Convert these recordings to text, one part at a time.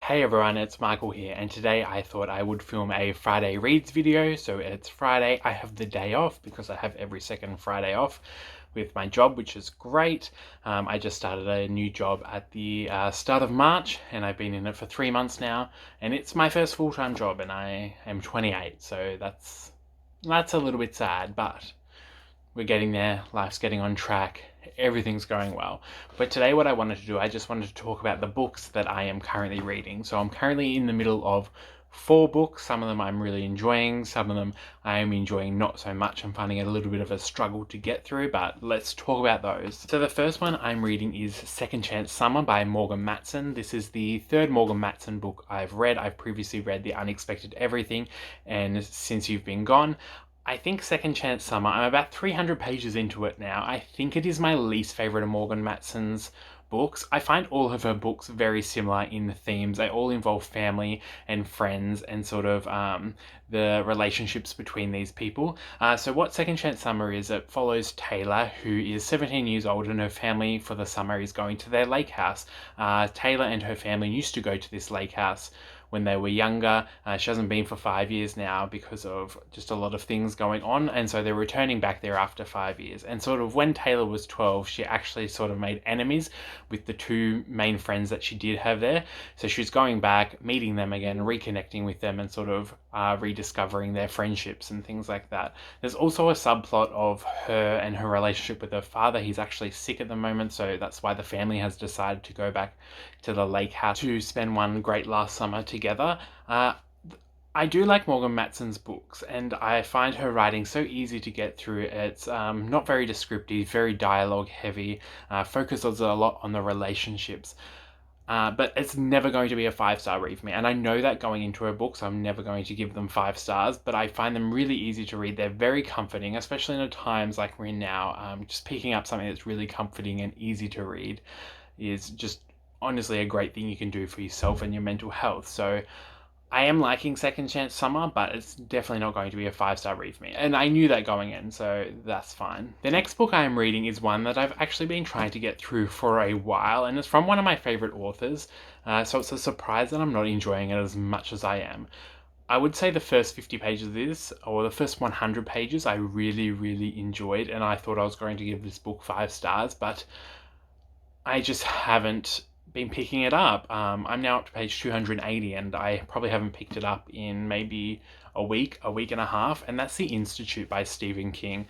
Hey everyone, it's Michael here, and today I thought I would film a Friday Reads video. So it's Friday, I have the day off because I have every second Friday off with my job, which is great. I just started a new job at the start of March, and I've been in it for 3 months now, and it's my first full-time job, and I am 28, so that's a little bit sad, but we're getting there, life's getting on track, everything's going well. But today what I wanted to do, I just wanted to talk about the books that I am currently reading. So I'm currently in the middle of 4 books. Some of them I'm really enjoying, some of them I am enjoying not so much. I'm finding it a little bit of a struggle to get through, but let's talk about those. So the first one I'm reading is Second Chance Summer by Morgan Matson. This is the third Morgan Matson book I've read. I've previously read The Unexpected Everything and Since You've Been Gone. I think Second Chance Summer, I'm about 300 pages into it now. I think it is my least favourite of Morgan Matson's books. I find all of her books very similar in the themes. They all involve family and friends and sort of the relationships between these people. So what Second Chance Summer is, it follows Taylor, who is 17 years old, and her family for the summer is going to their lake house. Taylor and her family used to go to this lake house when they were younger. She hasn't been for 5 years now because of just a lot of things going on, and so they're returning back there after 5 years. And sort of when Taylor was 12, she actually sort of made enemies with the two main friends that she did have there. So she's going back, meeting them again, reconnecting with them, and sort of rediscovering their friendships and things like that. There's also a subplot of her and her relationship with her father. He's actually sick at the moment, so that's why the family has decided to go back to the lake house to spend one great last summer together. I do like Morgan Matson's books, and I find her writing so easy to get through. It's not very descriptive, very dialogue heavy, focuses a lot on the relationships. But it's never going to be a 5-star read for me. And I know that going into her books, I'm never going to give them 5 stars, but I find them really easy to read. They're very comforting, especially in the times like we're in now. Just picking up something that's really comforting and easy to read is just honestly a great thing you can do for yourself and your mental health. So I am liking Second Chance Summer, but it's definitely not going to be a 5-star read for me. And I knew that going in, so that's fine. The next book I am reading is one that I've actually been trying to get through for a while, and it's from one of my favorite authors. So it's a surprise that I'm not enjoying it as much as I am. I would say the first 50 pages of this, or the first 100 pages, I really, really enjoyed, and I thought I was going to give this book 5 stars, but I just haven't been picking it up. I'm now up to page 280, and I probably haven't picked it up in maybe a week and a half, and that's The Institute by Stephen King.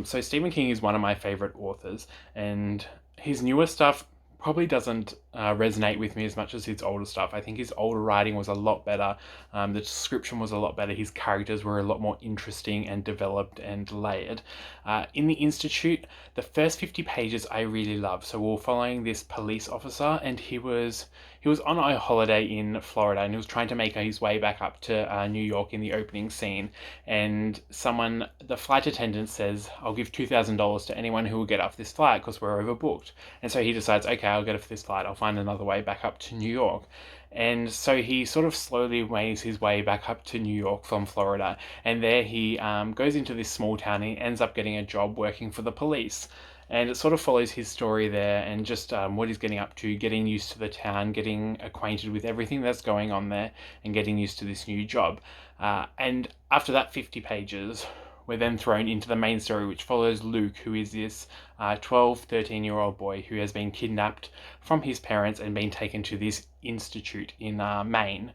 So Stephen King is one of my favorite authors, and his newer stuff probably doesn't resonate with me as much as his older stuff. I think his older writing was a lot better. The description was a lot better. His characters were a lot more interesting and developed and layered. In The Institute, the first 50 pages I really love. So we're following this police officer, and he was on a holiday in Florida, and he was trying to make his way back up to New York in the opening scene. And the flight attendant says, "I'll give $2,000 to anyone who will get off this flight because we're overbooked." And so he decides, okay, I'll get off this flight. I'll find another way back up to New York. And so he sort of slowly makes his way back up to New York from Florida. And there he goes into this small town. And he ends up getting a job working for the police. And it sort of follows his story there, and just what he's getting up to, getting used to the town, getting acquainted with everything that's going on there, and getting used to this new job. And after that 50 pages, we're then thrown into the main story, which follows Luke, who is this 12, 13-year-old boy who has been kidnapped from his parents and been taken to this institute in Maine.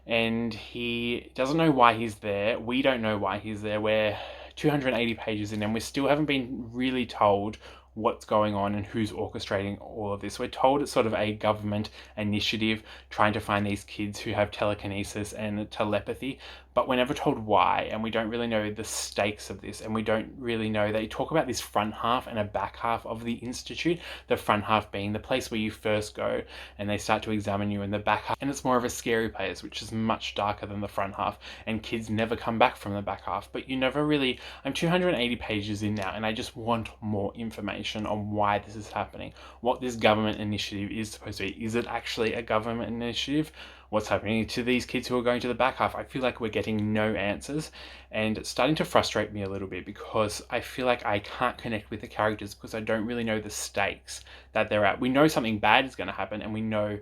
And he doesn't know why he's there. We don't know why he's there. We're 280 pages in, and we still haven't been really told what's going on and who's orchestrating all of this. We're told it's sort of a government initiative trying to find these kids who have telekinesis and telepathy, but we're never told why, and we don't really know the stakes of this, and we don't really know. They talk about this front half and a back half of the institute, the front half being the place where you first go and they start to examine you, in the back half, and it's more of a scary place, which is much darker than the front half, and kids never come back from the back half. But you never really, I'm 280 pages in now, and I just want more information on why this is happening, what this government initiative is supposed to be. Is it actually a government initiative? What's happening to these kids who are going to the back half? I feel like we're getting no answers, and it's starting to frustrate me a little bit because I feel like I can't connect with the characters because I don't really know the stakes that they're at. We know something bad is going to happen, and we know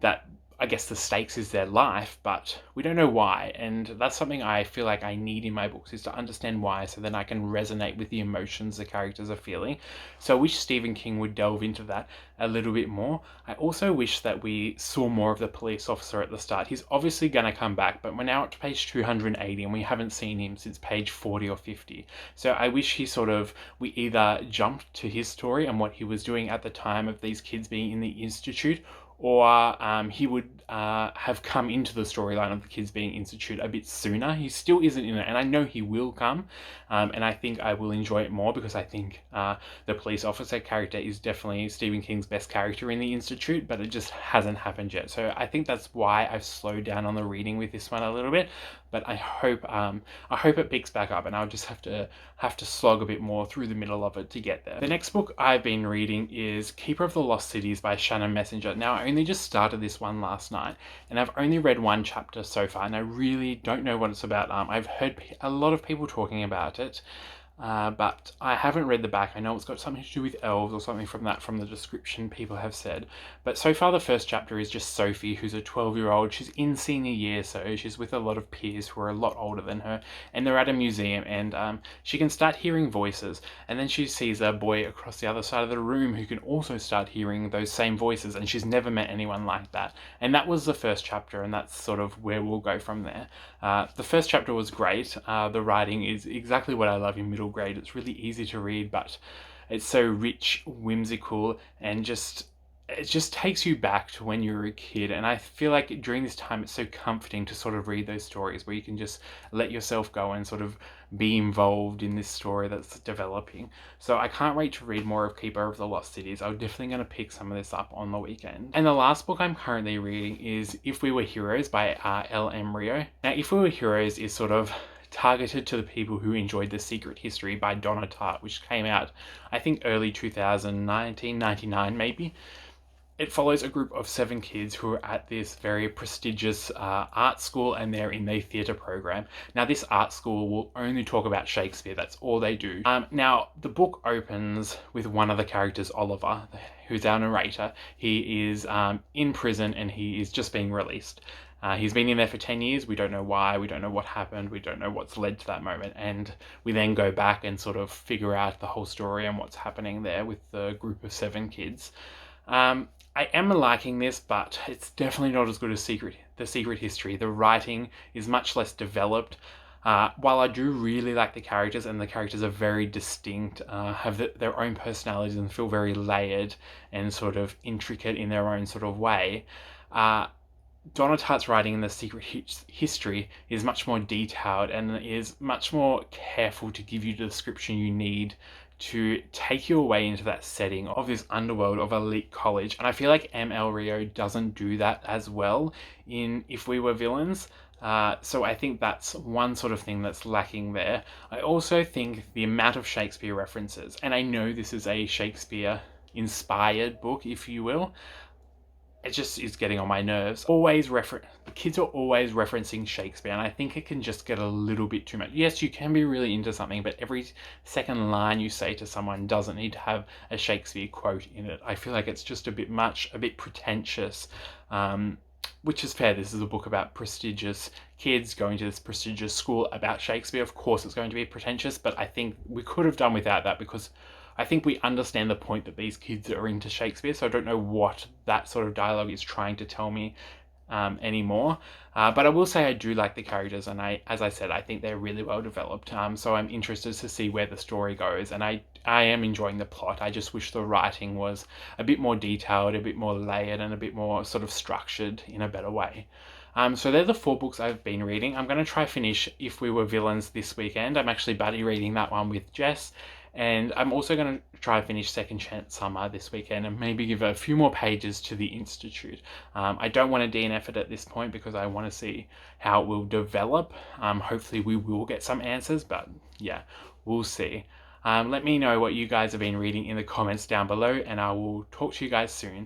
that I guess the stakes is their life, but we don't know why. And that's something I feel like I need in my books, is to understand why, so then I can resonate with the emotions the characters are feeling. So I wish Stephen King would delve into that a little bit more. I also wish that we saw more of the police officer at the start. He's obviously going to come back, but we're now at page 280 and we haven't seen him since page 40 or 50. So I wish we either jumped to his story and what he was doing at the time of these kids being in the institute, or he would have come into the storyline of the kids being institute a bit sooner. He still isn't in it, and I know he will come, and I think I will enjoy it more, because I think the police officer character is definitely Stephen King's best character in the institute, but it just hasn't happened yet. So I think that's why I've slowed down on the reading with this one a little bit. But I hope it picks back up, and I'll just have to slog a bit more through the middle of it to get there. The next book I've been reading is Keeper of the Lost Cities by Shannon Messenger. Now, I only just started this one last night, and I've only read one chapter so far, and I really don't know what it's about. I've heard a lot of people talking about it, but I haven't read the back. I know it's got something to do with elves or something from the description people have said. But so far the first chapter is just Sophie, who's a 12-year-old. She's in senior year, so she's with a lot of peers who are a lot older than her, and they're at a museum, and she can start hearing voices. And then she sees a boy across the other side of the room who can also start hearing those same voices, and she's never met anyone like that. And that was the first chapter, and that's sort of where we'll go from there. The first chapter was great. The writing is exactly what I love in middle grade. It's really easy to read, but it's so rich, whimsical, and it just takes you back to when you were a kid. And I feel like during this time it's so comforting to sort of read those stories where you can just let yourself go and sort of be involved in this story that's developing. So I can't wait to read more of Keeper of the Lost Cities. I'm definitely going to pick some of this up on the weekend. And the last book I'm currently reading is If We Were Heroes by L.M. Rio. Now, If We Were Heroes is sort of targeted to the people who enjoyed The Secret History by Donna Tartt, which came out, I think, early 1999 maybe. It follows a group of 7 kids who are at this very prestigious art school, and they're in the theatre program. Now, this art school will only talk about Shakespeare. That's all they do. Now, the book opens with one of the characters, Oliver, who's our narrator. He is in prison, and he is just being released. He's been in there for 10 years. We don't know why. We don't know what happened. We don't know what's led to that moment. And we then go back and sort of figure out the whole story and what's happening there with the group of 7 kids. I am liking this, but it's definitely not as good as The Secret History. The writing is much less developed. While I do really like the characters, and the characters are very distinct, have their own personalities and feel very layered and sort of intricate in their own sort of way, Donna Tartt's writing in The Secret History is much more detailed and is much more careful to give you the description you need to take you away into that setting of this underworld of elite college. And I feel like M.L. Rio doesn't do that as well in If We Were Villains. So I think that's one sort of thing that's lacking there. I also think the amount of Shakespeare references, and I know this is a Shakespeare-inspired book, if you will, it just is getting on my nerves. The kids are always referencing Shakespeare, and I think it can just get a little bit too much. Yes, you can be really into something, but every second line you say to someone doesn't need to have a Shakespeare quote in it. I feel like it's just a bit much, a bit pretentious, which is fair. This is a book about prestigious kids going to this prestigious school about Shakespeare. Of course it's going to be pretentious, but I think we could have done without that, because I think we understand the point that these kids are into Shakespeare, so I don't know what that sort of dialogue is trying to tell me anymore. But I will say I do like the characters, and as I said, I think they're really well developed. So I'm interested to see where the story goes, and I am enjoying the plot. I just wish the writing was a bit more detailed, a bit more layered, and a bit more sort of structured in a better way. So they're the 4 books I've been reading. I'm going to try finish If We Were Villains this weekend. I'm actually buddy reading that one with Jess. And I'm also going to try finish Second Chance Summer this weekend and maybe give a few more pages to the Institute. I don't want to DNF it at this point because I want to see how it will develop. Hopefully we will get some answers, but yeah, we'll see. Let me know what you guys have been reading in the comments down below, and I will talk to you guys soon.